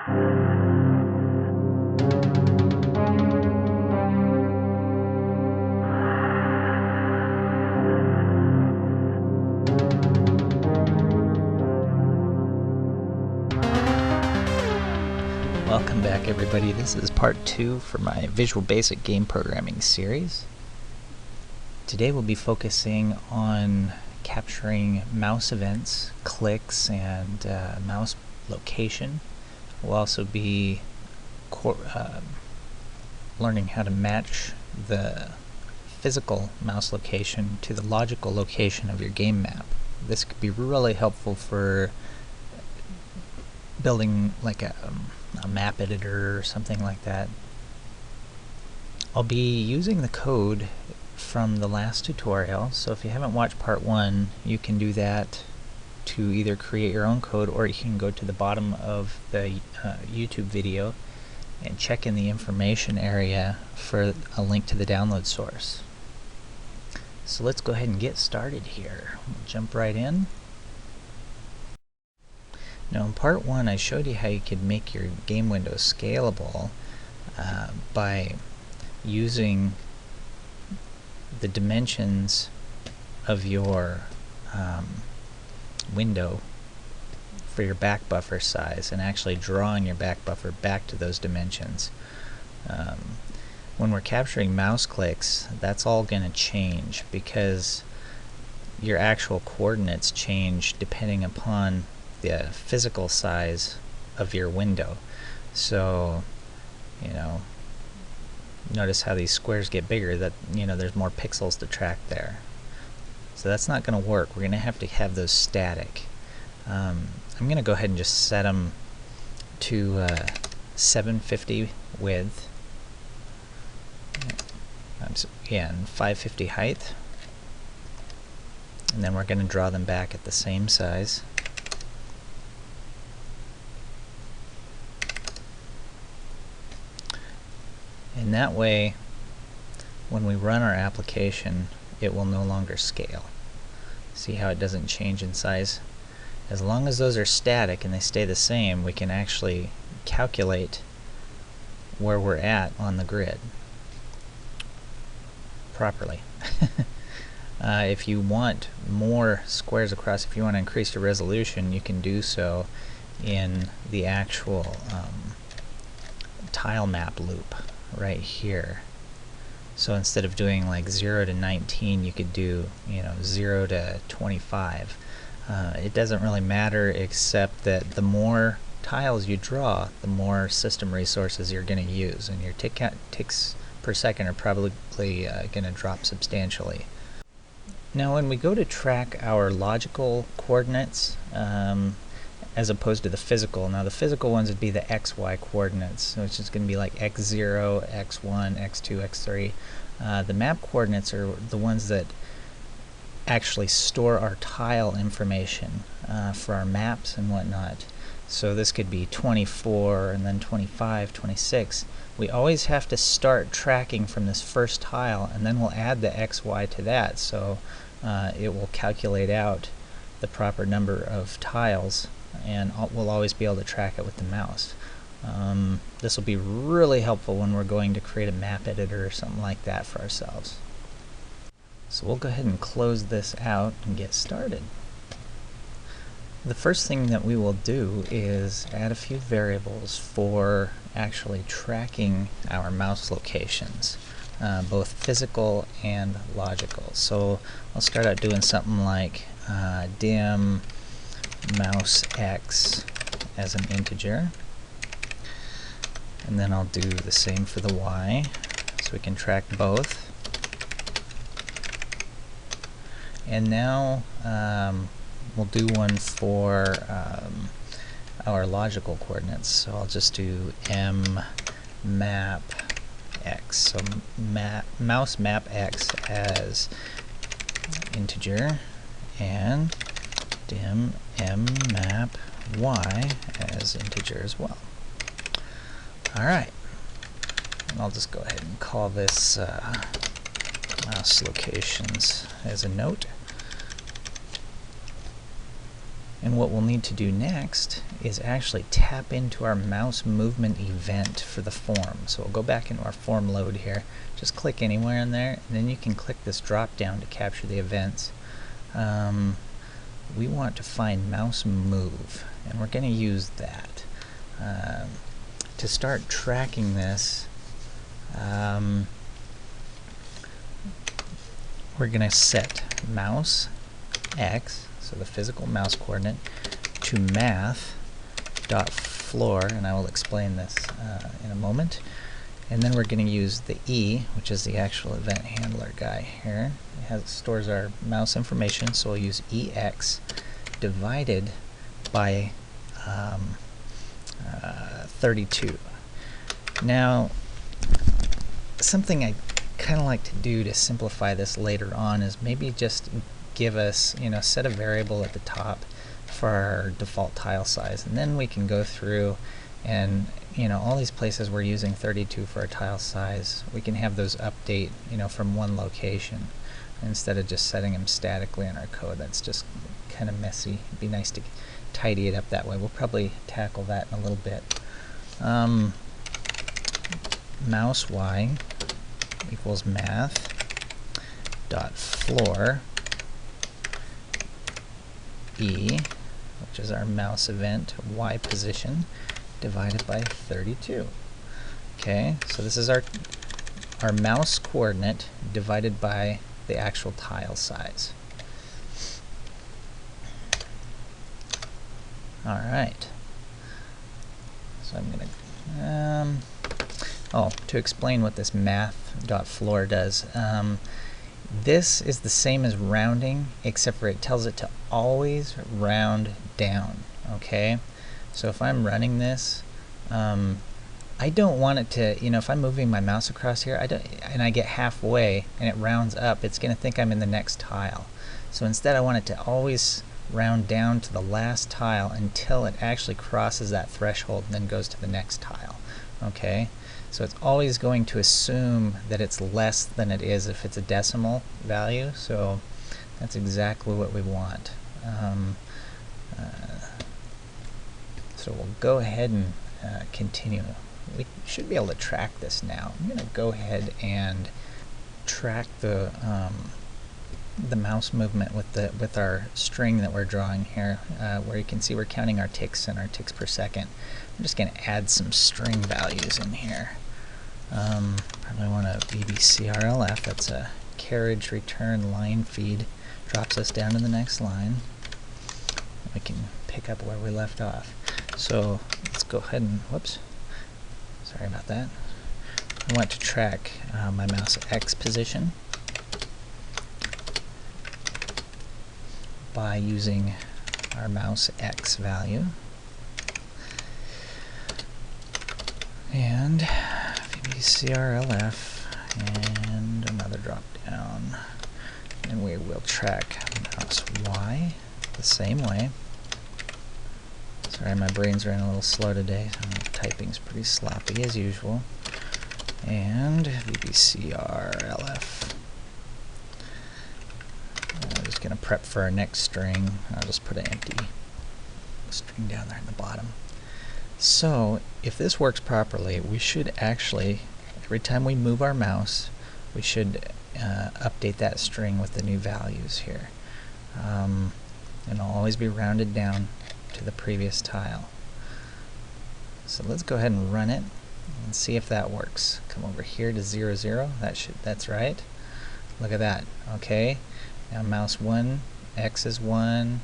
Welcome back, everybody. This is part 2 for my Visual Basic game programming series. Today we'll be focusing on capturing mouse events, clicks, and mouse location. We'll also be learning how to match the physical mouse location to the logical location of your game map. This could be really helpful for building like a map editor or something like that. I'll be using the code from the last tutorial, so if you haven't watched part 1, you can do that to either create your own code, or you can go to the bottom of the YouTube video and check in the information area for a link to the download source. So let's go ahead and get started here. We'll jump right in. Now in part 1 I showed you how you could make your game window scalable by using the dimensions of your window for your back buffer size and actually drawing your back buffer back to those dimensions. When we're capturing mouse clicks, that's all going to change because your actual coordinates change depending upon the physical size of your window. So, you know, notice how these squares get bigger, that, you know, there's more pixels to track there. So that's not going to work. We're going to have those static. I'm going to go ahead and just set them to 750 width, and 550 height, and then we're going to draw them back at the same size. And that way, when we run our application, it will no longer scale. See how it doesn't change in size? As long as those are static and they stay the same, we can actually calculate where we're at on the grid properly. If you want more squares across, if you want to increase your resolution, you can do so in the actual tile map loop right here. So instead of doing like 0 to 19, you could do, you know, 0 to 25. It doesn't really matter, except that the more tiles you draw, the more system resources you're going to use, and your ticks per second are probably going to drop substantially. Now when we go to track our logical coordinates, as opposed to the physical. Now the physical ones would be the XY coordinates, so it's just going to be like X0, X1, X2, X3. The map coordinates are the ones that actually store our tile information for our maps and whatnot. So this could be 24 and then 25, 26. We always have to start tracking from this first tile, and then we'll add the XY to that, so it will calculate out the proper number of tiles, and we'll always be able to track it with the mouse. This will be really helpful when we're going to create a map editor or something like that for ourselves. So we'll go ahead and close this out and get started. The first thing that we will do is add a few variables for actually tracking our mouse locations, both physical and logical. So I'll start out doing something like dim mouse x as an integer, and then I'll do the same for the y, so we can track both. And now we'll do one for our logical coordinates, so I'll just do m map x, so mouse map x as integer, and dim m map y as integer as well. Alright, and I'll just go ahead and call this mouse locations as a note. And what we'll need to do next is actually tap into our mouse movement event for the form. So we'll go back into our form load here, just click anywhere in there, and then you can click this drop down to capture the events. We want to find mouse move, and we're going to use that. To start tracking this, we're going to set mouse x, so the physical mouse coordinate, to math.floor, and I will explain this in a moment. And then we're going to use the E, which is the actual event handler guy here. It stores our mouse information, so we'll use EX divided by 32. Now, something I kind of like to do to simplify this later on is maybe just give us, set a variable at the top for our default tile size, and then we can go through and all these places we're using 32 for our tile size, we can have those update from one location instead of just setting them statically in our code. That's just kind of messy. It'd be nice to tidy it up that way. We'll probably tackle that in a little bit. Mouse y equals math dot floor E, which is our mouse event, y position, divided by 32. Okay, so this is our mouse coordinate divided by the actual tile size. Alright, so I'm going to to explain what this math.floor does, this is the same as rounding, except for it tells it to always round down. Okay, so if I'm running this, I don't want it to, if I'm moving my mouse across here, and I get halfway and it rounds up, it's going to think I'm in the next tile. So instead I want it to always round down to the last tile until it actually crosses that threshold and then goes to the next tile. Okay, so it's always going to assume that it's less than it is if it's a decimal value, so that's exactly what we want. So we'll go ahead and continue. We should be able to track this now. I'm going to go ahead and track the mouse movement with our string that we're drawing here, where you can see we're counting our ticks and our ticks per second. I'm just going to add some string values in here. Probably want a BBCRLF, that's a carriage return line feed, drops us down to the next line. We can pick up where we left off. So let's go ahead and, whoops, sorry about that. I want to track my mouse X position by using our mouse X value. And VBCRLF and another drop down. And we will track mouse Y the same way. Sorry, my brain's running a little slow today. Typing's pretty sloppy as usual. And VBCRLF. I'm just going to prep for our next string. I'll just put an empty string down there in the bottom. So if this works properly, we should actually, every time we move our mouse, we should update that string with the new values here. And it'll always be rounded down to the previous tile. So let's go ahead and run it and see if that works. Come over here to 0, 0. That's right. Look at that. Okay. Now mouse 1, X is 1.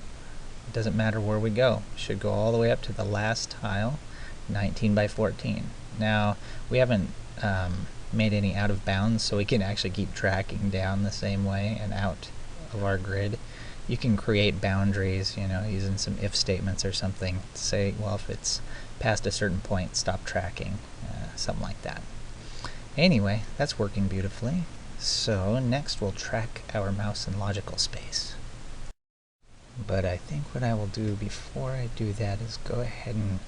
It doesn't matter where we go. It should go all the way up to the last tile, 19 by 14. Now we haven't made any out of bounds, so we can actually keep tracking down the same way and out of our grid. You can create boundaries, using some if statements or something to say, well, if it's past a certain point, stop tracking, something like that. Anyway, that's working beautifully. So next we'll track our mouse in logical space. But I think what I will do before I do that is go ahead and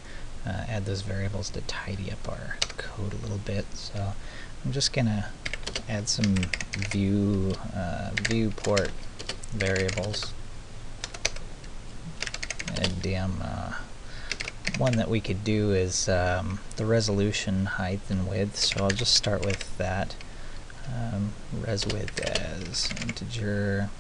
add those variables to tidy up our code a little bit. So I'm just going to add some viewport variables, a dim. One that we could do is the resolution, height, and width. So I'll just start with that. Res width as integer.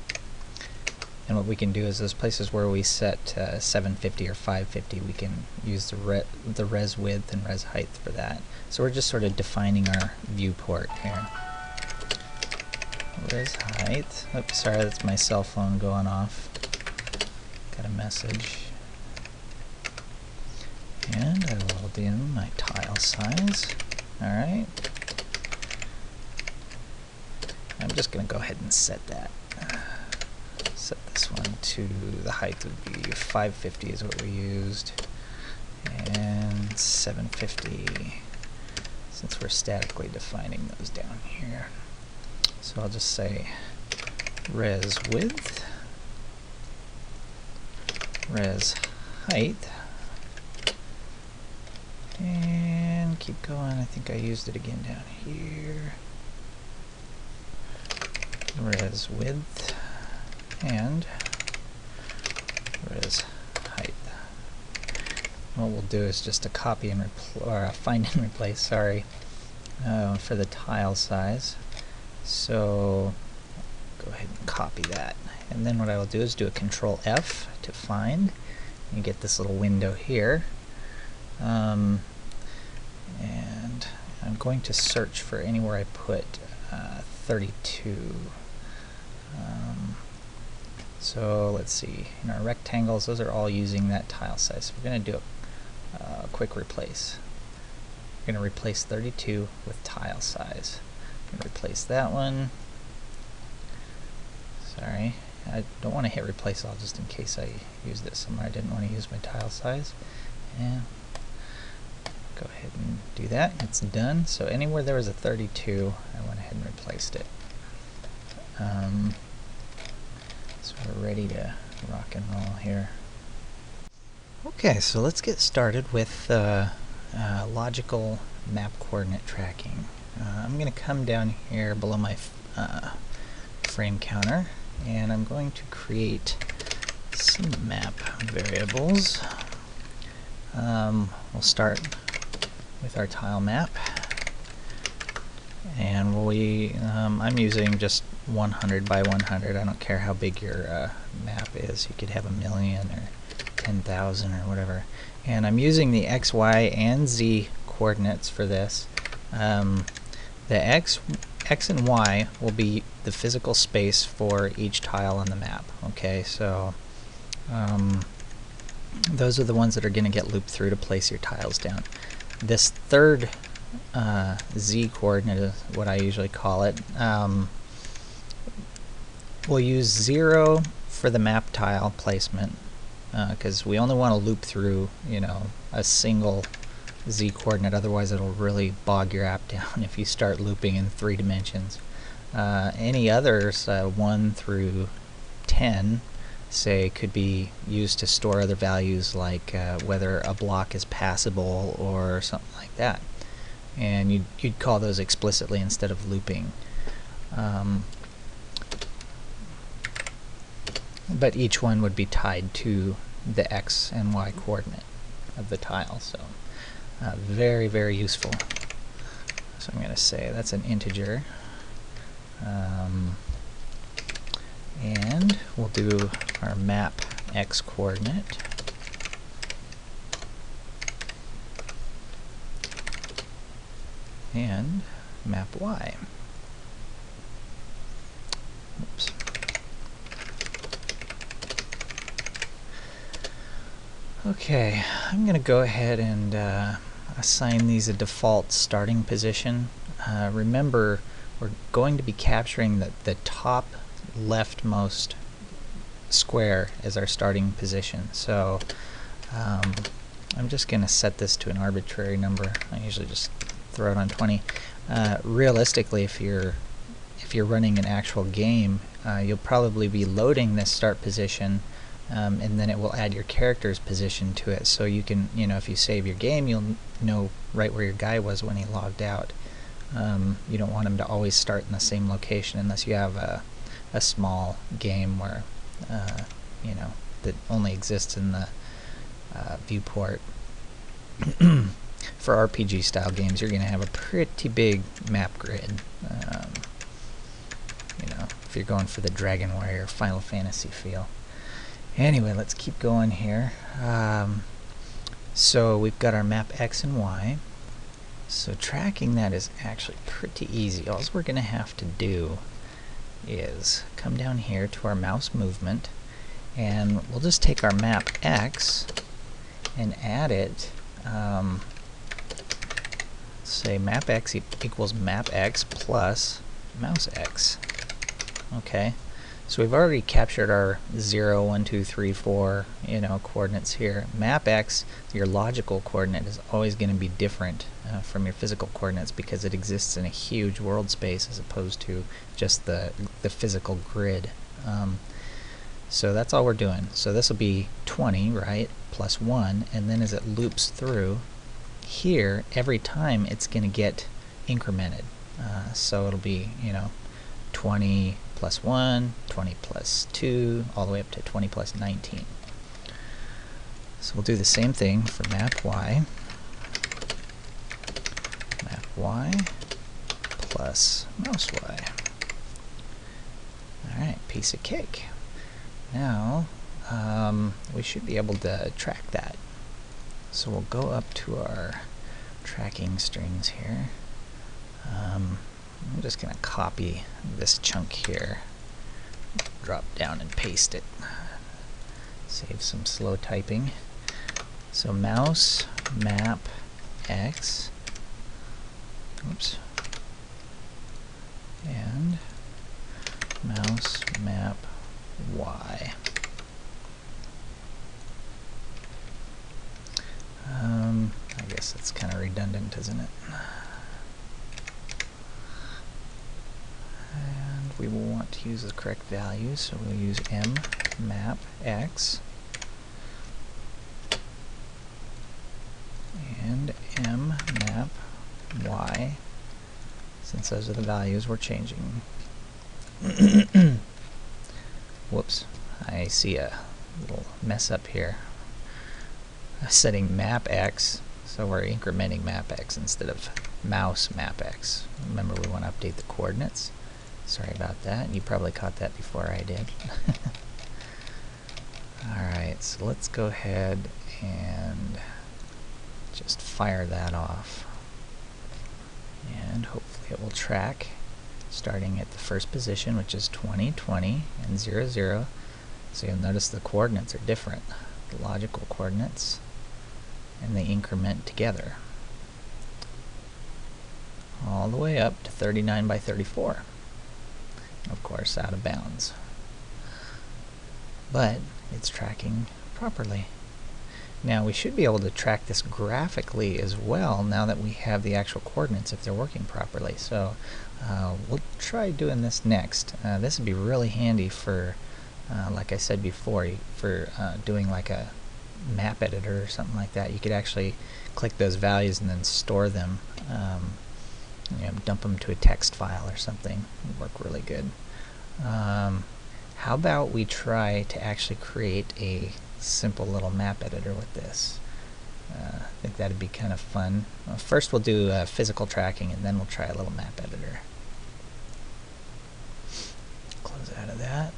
And what we can do is those places where we set 750 or 550, we can use the res width and res height for that. So we're just sort of defining our viewport here. Res height. Oops, sorry, that's my cell phone going off. Got a message. And I will dim my tile size. Alright. I'm just going to go ahead and set that. Set this one to the height would be 550 is what we used. And 750 since we're statically defining those down here. So I'll just say res width, res height, and keep going. I think I used it again down here. Res width and res height. What we'll do is just a copy and find and replace, sorry, for the tile size. So go ahead and copy that. And then what I will do is do a Control F to find. You get this little window here. And I'm going to search for anywhere I put 32. So let's see, in our rectangles, those are all using that tile size. So we're going to do a quick replace. We're going to replace 32 with tile size. I'm going to replace that one. Sorry, I don't want to hit replace all just in case I use this somewhere. I didn't want to use my tile size. And go ahead and do that. It's done. So anywhere there was a 32, I went ahead and replaced it. So we're ready to rock and roll here. Okay, so let's get started with logical map coordinate tracking. I'm going to come down here below my frame counter, and I'm going to create some map variables. We'll start with our tile map, and I'm using just 100 by 100. I don't care how big your map is. You could have 1,000,000 or 10,000 or whatever. And I'm using the X, Y, and Z coordinates for this. The X and Y will be the physical space for each tile on the map. Okay, so those are the ones that are going to get looped through to place your tiles down. This third Z coordinate is what I usually call it. We'll use 0 for the map tile placement because we only want to loop through, a single Z coordinate. Otherwise, it'll really bog your app down if you start looping in 3 dimensions. Any others, 1 through 10, say, could be used to store other values like whether a block is passable or something like that. And you'd call those explicitly instead of looping. But each one would be tied to the X and Y coordinate of the tile. So very, very useful. So I'm going to say that's an integer. And we'll do our map X coordinate. And map Y. Oops. Okay, I'm going to go ahead and assign these a default starting position. Remember, we're going to be capturing the top leftmost square as our starting position. So I'm just going to set this to an arbitrary number. I usually just throw it on 20. Realistically, if you're running an actual game, you'll probably be loading this start position, and then it will add your character's position to it. So you can, if you save your game, you'll know right where your guy was when he logged out. You don't want him to always start in the same location unless you have a small game where that only exists in viewport. For RPG style games, you're going to have a pretty big map grid. If you're going for the Dragon Warrior Final Fantasy feel. Anyway, let's keep going here. So we've got our map X and Y. So tracking that is actually pretty easy. All we're going to have to do is come down here to our mouse movement, and we'll just take our map X and add it. Say map X equals map X plus mouse X. Okay, so we've already captured our 0, 1, 2, 3, 4, coordinates here. Map X, your logical coordinate, is always going to be different from your physical coordinates because it exists in a huge world space as opposed to just the physical grid. So that's all we're doing. So this will be 20, right, plus 1, and then as it loops through here, every time it's going to get incremented. So it'll be, 20 plus 1, 20 plus 2, all the way up to 20 plus 19. So we'll do the same thing for map Y. Map Y plus mouse Y. Alright, piece of cake. Now, we should be able to track that. So we'll go up to our tracking strings here. I'm just going to copy this chunk here, drop down and paste it. Save some slow typing. So mouse map X, oops, and mouse map Y. I guess that's kind of redundant, isn't it? And we will want to use the correct value, so we'll use M map X and M map Y, since those are the values we're changing. Whoops, I see a little mess up here. Setting map X, so we're incrementing map X instead of mouse map X. Remember, we want to update the coordinates. Sorry about that. You probably caught that before I did. Alright, so let's go ahead and just fire that off. And hopefully it will track, starting at the first position, which is 20, 20, and 0, 0. So you'll notice the coordinates are different. The logical coordinates, and they increment together all the way up to 39 by 34. Of course, out of bounds. But it's tracking properly. Now we should be able to track this graphically as well now that we have the actual coordinates if they're working properly. So we'll try doing this next. This would be really handy for, like I said before, for doing like a map editor or something like that. You could actually click those values and then store them, dump them to a text file or something. It would work really good. How about we try to actually create a simple little map editor with this? I think that'd be kind of fun. First we'll do physical tracking, and then we'll try a little map editor. Close out of that.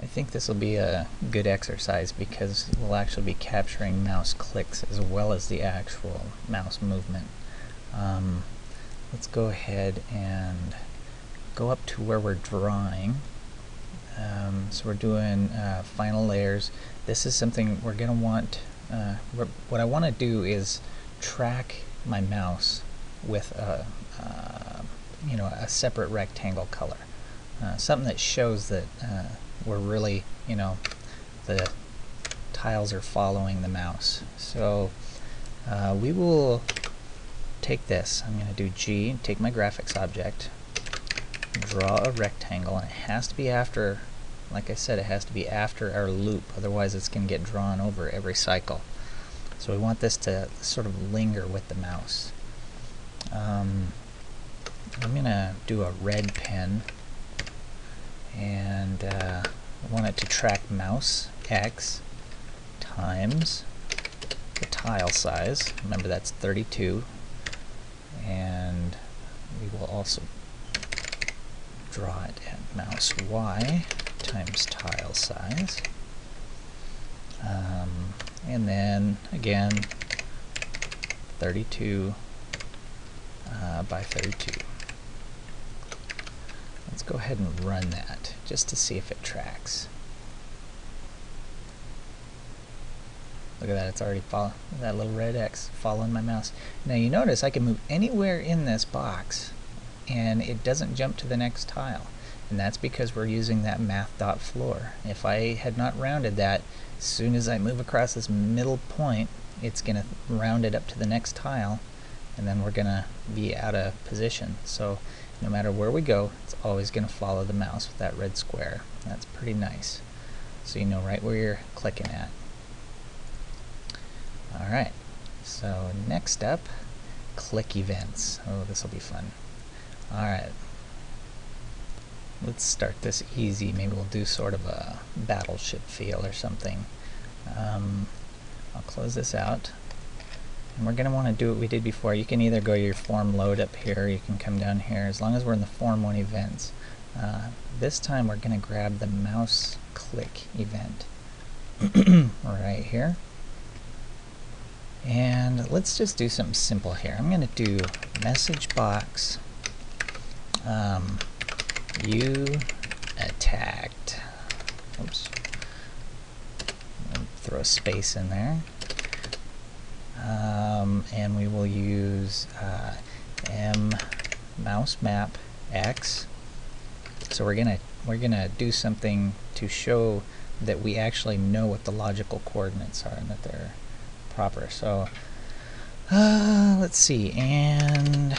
I think this will be a good exercise because we'll actually be capturing mouse clicks as well as the actual mouse movement. Let's go ahead and go up to where we're drawing. So we're doing final layers. This is something we're going to want. What I want to do is track my mouse with a separate rectangle color, something that shows that we're really, the tiles are following the mouse. So we will take this. I'm going to do G, take my graphics object, draw a rectangle, and it has to be after, like I said, it has to be after our loop, otherwise it's going to get drawn over every cycle. So we want this to sort of linger with the mouse. I'm going to do a red pen, and I want it to track mouse X times the tile size. Remember that's 32, and we will also draw it at mouse Y times tile size, and then again 32 by 32. Let's go ahead and run that just to see if it tracks. Look at that, it's already following that little red X following my mouse. Now you notice I can move anywhere in this box and it doesn't jump to the next tile. And that's because we're using that math.floor. If I had not rounded that, as soon as I move across this middle point, it's going to round it up to the next tile, and then we're going to be out of position. So no matter where we go, it's always going to follow the mouse with that red square. That's pretty nice. So you know right where you're clicking at. Alright, so next up, click events. Oh, this will be fun. Alright, let's start this easy. Maybe we'll do sort of a battleship feel or something. I'll close this out. And we're going to want to do what we did before. You can either go your form load up here, or you can come down here, as long as we're in the form 1 events. This time we're going to grab the mouse click event right here. And let's just do something simple here. I'm going to do message box you attacked. Oops. Throw a space in there. And we will use m mouse map x. So we're gonna do something to show that we actually know what the logical coordinates are and that they're proper. So let's see, and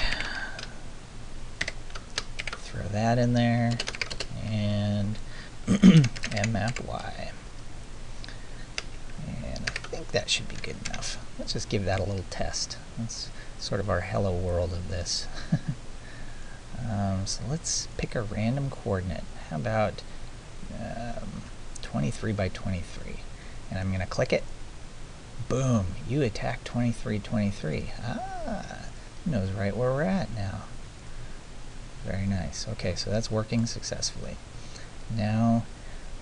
throw that in there, and m map y. And I think that should be good enough. Let's just give that a little test. That's sort of our hello world of this. So let's pick a random coordinate. How about 23 by 23? And I'm going to click it. Boom! You attack 23, 23. Ah! Knows right where we're at now. Very nice. Okay, so that's working successfully. Now,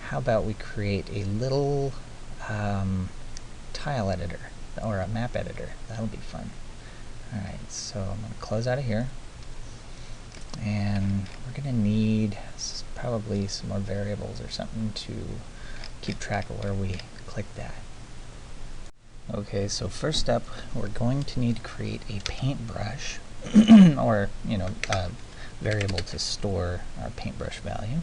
how about we create a little tile editor, or a map editor. That'll be fun. Alright, so I'm going to close out of here. And we're going to need probably some more variables or something to keep track of where we click that. Okay, so first up, we're going to need to create a paintbrush, or, a variable to store our paintbrush value.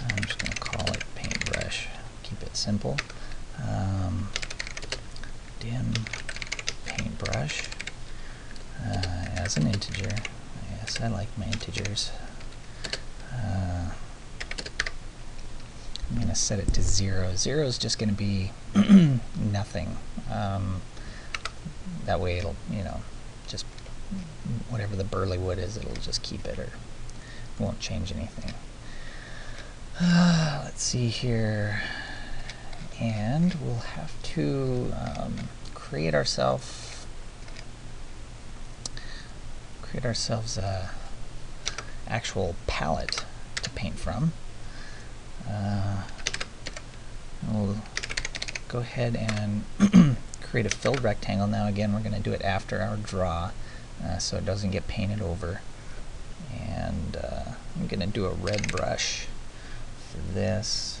I'm just going to call it paintbrush. Keep it simple. Dim paintbrush as an integer. Yes, I like my integers. I'm going to set it to 0. 0 is just going to be nothing. That way it'll, just whatever the burly wood is, it'll just keep it, or it won't change anything. Let's see here. And we'll have to create ourselves a actual palette to paint from. We'll go ahead and create a filled rectangle. Now again, we're going to do it after our draw, so it doesn't get painted over. And I'm going to do a red brush for this.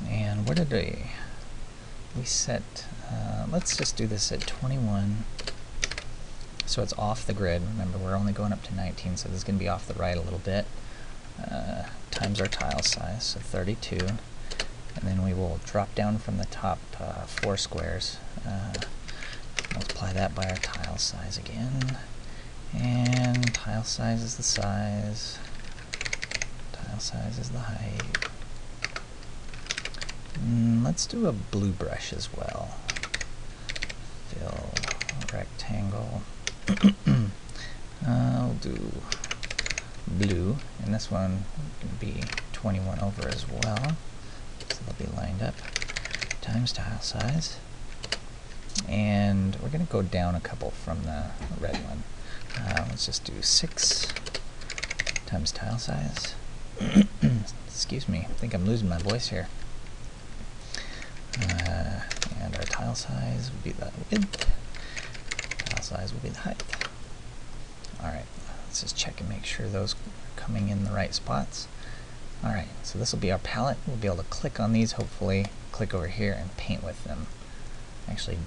And what did we set? Let's just do this at 21. So it's off the grid. Remember, we're only going up to 19, so this is going to be off the right a little bit. Times our tile size, so 32. And then we will drop down from the top 4 squares. Multiply that by our tile size again. And tile size is the size. Tile size is the height. Let's do a blue brush as well. Fill rectangle. I'll do blue, and this one can be 21 over as well, so they'll be lined up. Times tile size. And we're going to go down a couple from the red one. Let's just do 6 times tile size. Excuse me, I think I'm losing my voice here. And our tile size would be the width. Tile size will be the height. Alright, let's just check and make sure those are coming in the right spots. Alright, so this will be our palette. We'll be able to click on these, hopefully, click over here and paint with them. Actually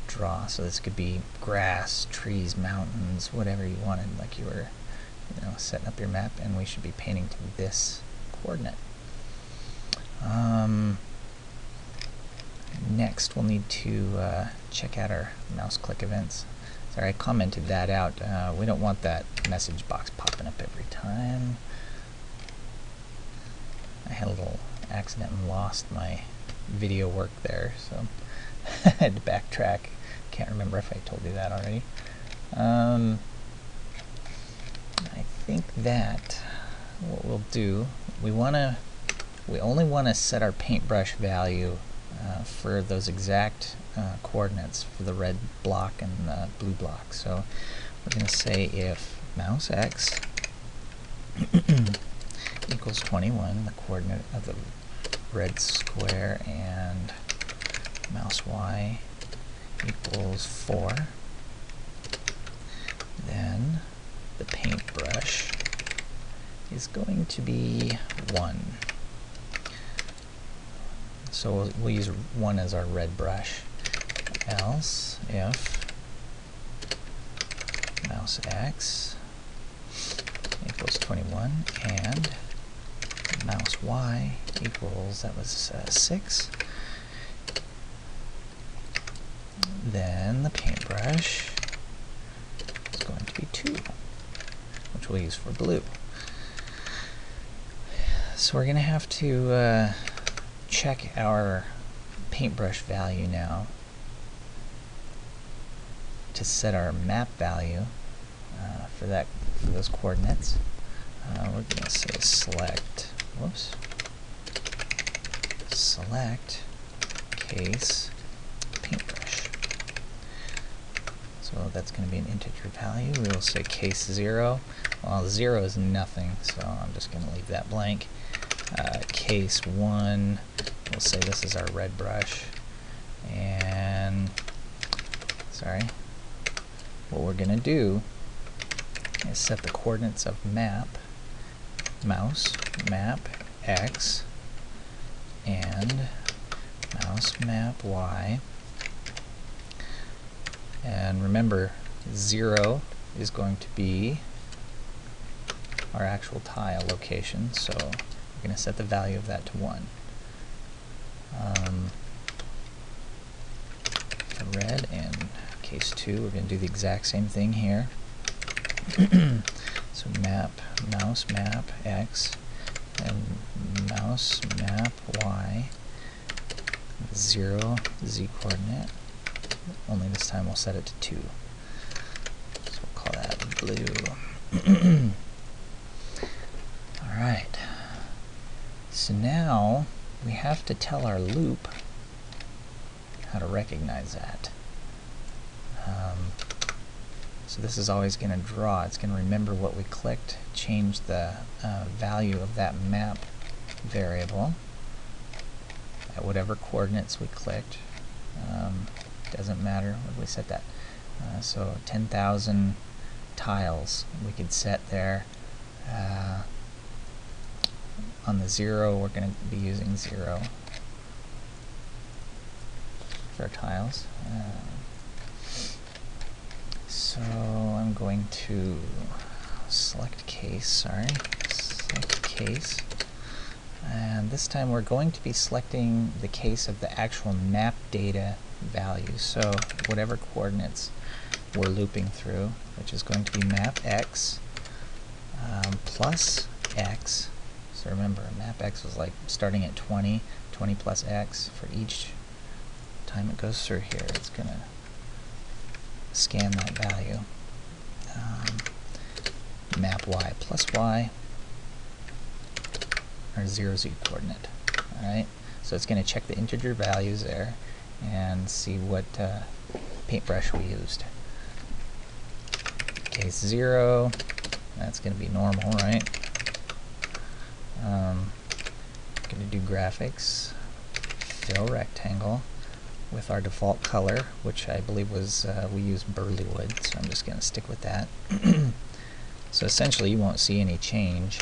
draw, so this could be grass, trees, mountains, whatever you wanted, like you were setting up your map, and we should be painting to this coordinate. Next, we'll need to check out our mouse click events. Sorry, I commented that out. We don't want that message box popping up every time. I had a little accident and lost my video work there, so I had to backtrack. Can't remember if I told you that already. I think that what we'll do, we only want to set our paintbrush value for those exact coordinates for the red block and the blue block. So we're going to say if mouse x equals 21, the coordinate of the red square, and mouse y equals 4, then the paintbrush is going to be 1. So we'll use 1 as our red brush. Else, if mouse x equals 21 and mouse y equals, that was 6, then the paintbrush is going to be 2, which we'll use for blue. So we're going to have to check our paintbrush value now to set our map value for those coordinates. We're going to say select case paintbrush. So that's going to be an integer value. We will say case 0. Well, 0 is nothing, so I'm just going to leave that blank. Case 1, we'll say this is our red brush. And, sorry, what we're going to do is set the coordinates of mouse map x and mouse map y. And remember, 0 is going to be our actual tile location, so we're going to set the value of that to 1. For red and case 2, we're going to do the exact same thing here. So mouse map x and mouse map y, 0 z coordinate, only this time we'll set it to 2. So we'll call that blue. Alright, so now we have to tell our loop how to recognize that. So this is always going to draw. It's going to remember what we clicked, change the value of that map variable at whatever coordinates we clicked. Doesn't matter what we set that. So 10,000 tiles we could set there. On the 0, we're going to be using 0 for our tiles. So I'm going to select case, and this time we're going to be selecting the case of the actual map data value, so whatever coordinates we're looping through, which is going to be map x plus x. So remember, map x was like starting at 20 plus x. For each time it goes through here, it's going to scan that value. Map y plus y, our 0z coordinate. Alright, so it's going to check the integer values there, and see what paintbrush we used. Case 0, that's going to be normal, right? Going to do graphics, fill rectangle with our default color, which I believe was, we used burly wood, so I'm just going to stick with that. So essentially you won't see any change.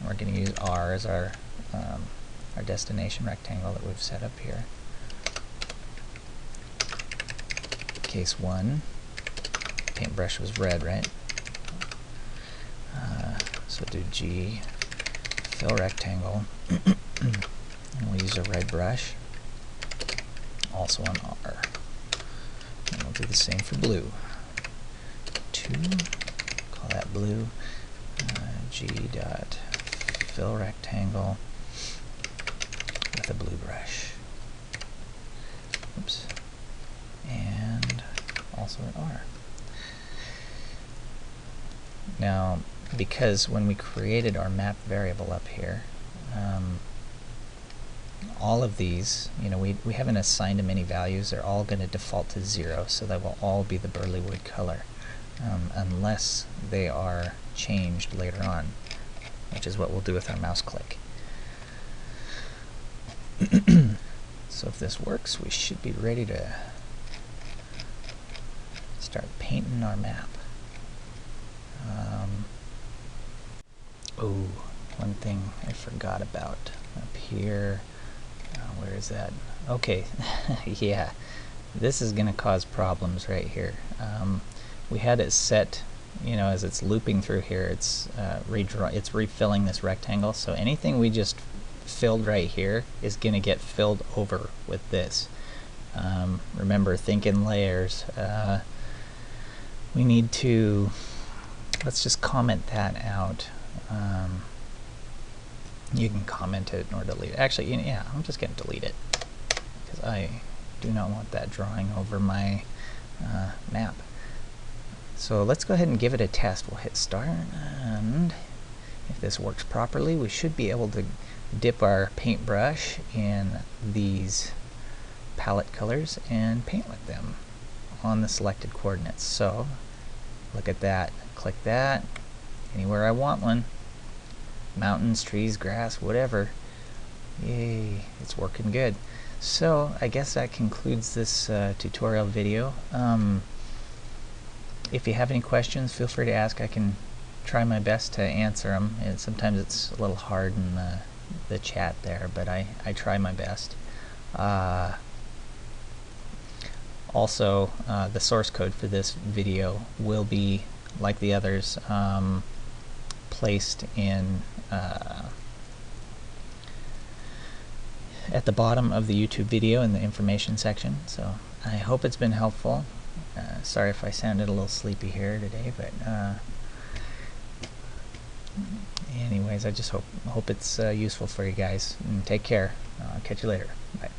We're going to use R as our destination rectangle that we've set up here. Case 1, paintbrush was red, right? So do G, fill rectangle, and we'll use a red brush, also on R. And we'll do the same for blue. 2, call that blue, G dot fill rectangle with a blue brush. Oops. And also an R. Now, because when we created our map variable up here, all of these, we haven't assigned them any values. They're all going to default to 0, so that will all be the burly wood color, unless they are changed later on, which is what we'll do with our mouse click. So if this works, we should be ready to start painting our map. Oh, one thing I forgot about up here. Where is that? Okay, yeah, this is going to cause problems right here. We had it set, as it's looping through here, it's refilling this rectangle. So anything we just filled right here is going to get filled over with this. Remember, think in layers. We need to, let's just comment that out. You can comment it or delete it. Actually, yeah, I'm just going to delete it because I do not want that drawing over my map. So let's go ahead and give it a test. We'll hit start, and if this works properly, we should be able to dip our paintbrush in these palette colors and paint with them on the selected coordinates. So look at that. Click that anywhere I want one. Mountains, trees, grass, whatever. Yay, it's working good. So I guess that concludes this tutorial video. If you have any questions, feel free to ask. I can try my best to answer them. And sometimes it's a little hard in the chat there, but I try my best. Also, the source code for this video will be, like the others, placed in at the bottom of the YouTube video in the information section. So I hope it's been helpful. Sorry if I sounded a little sleepy here today, but anyways, I just hope it's useful for you guys. And take care. I'll catch you later. Bye.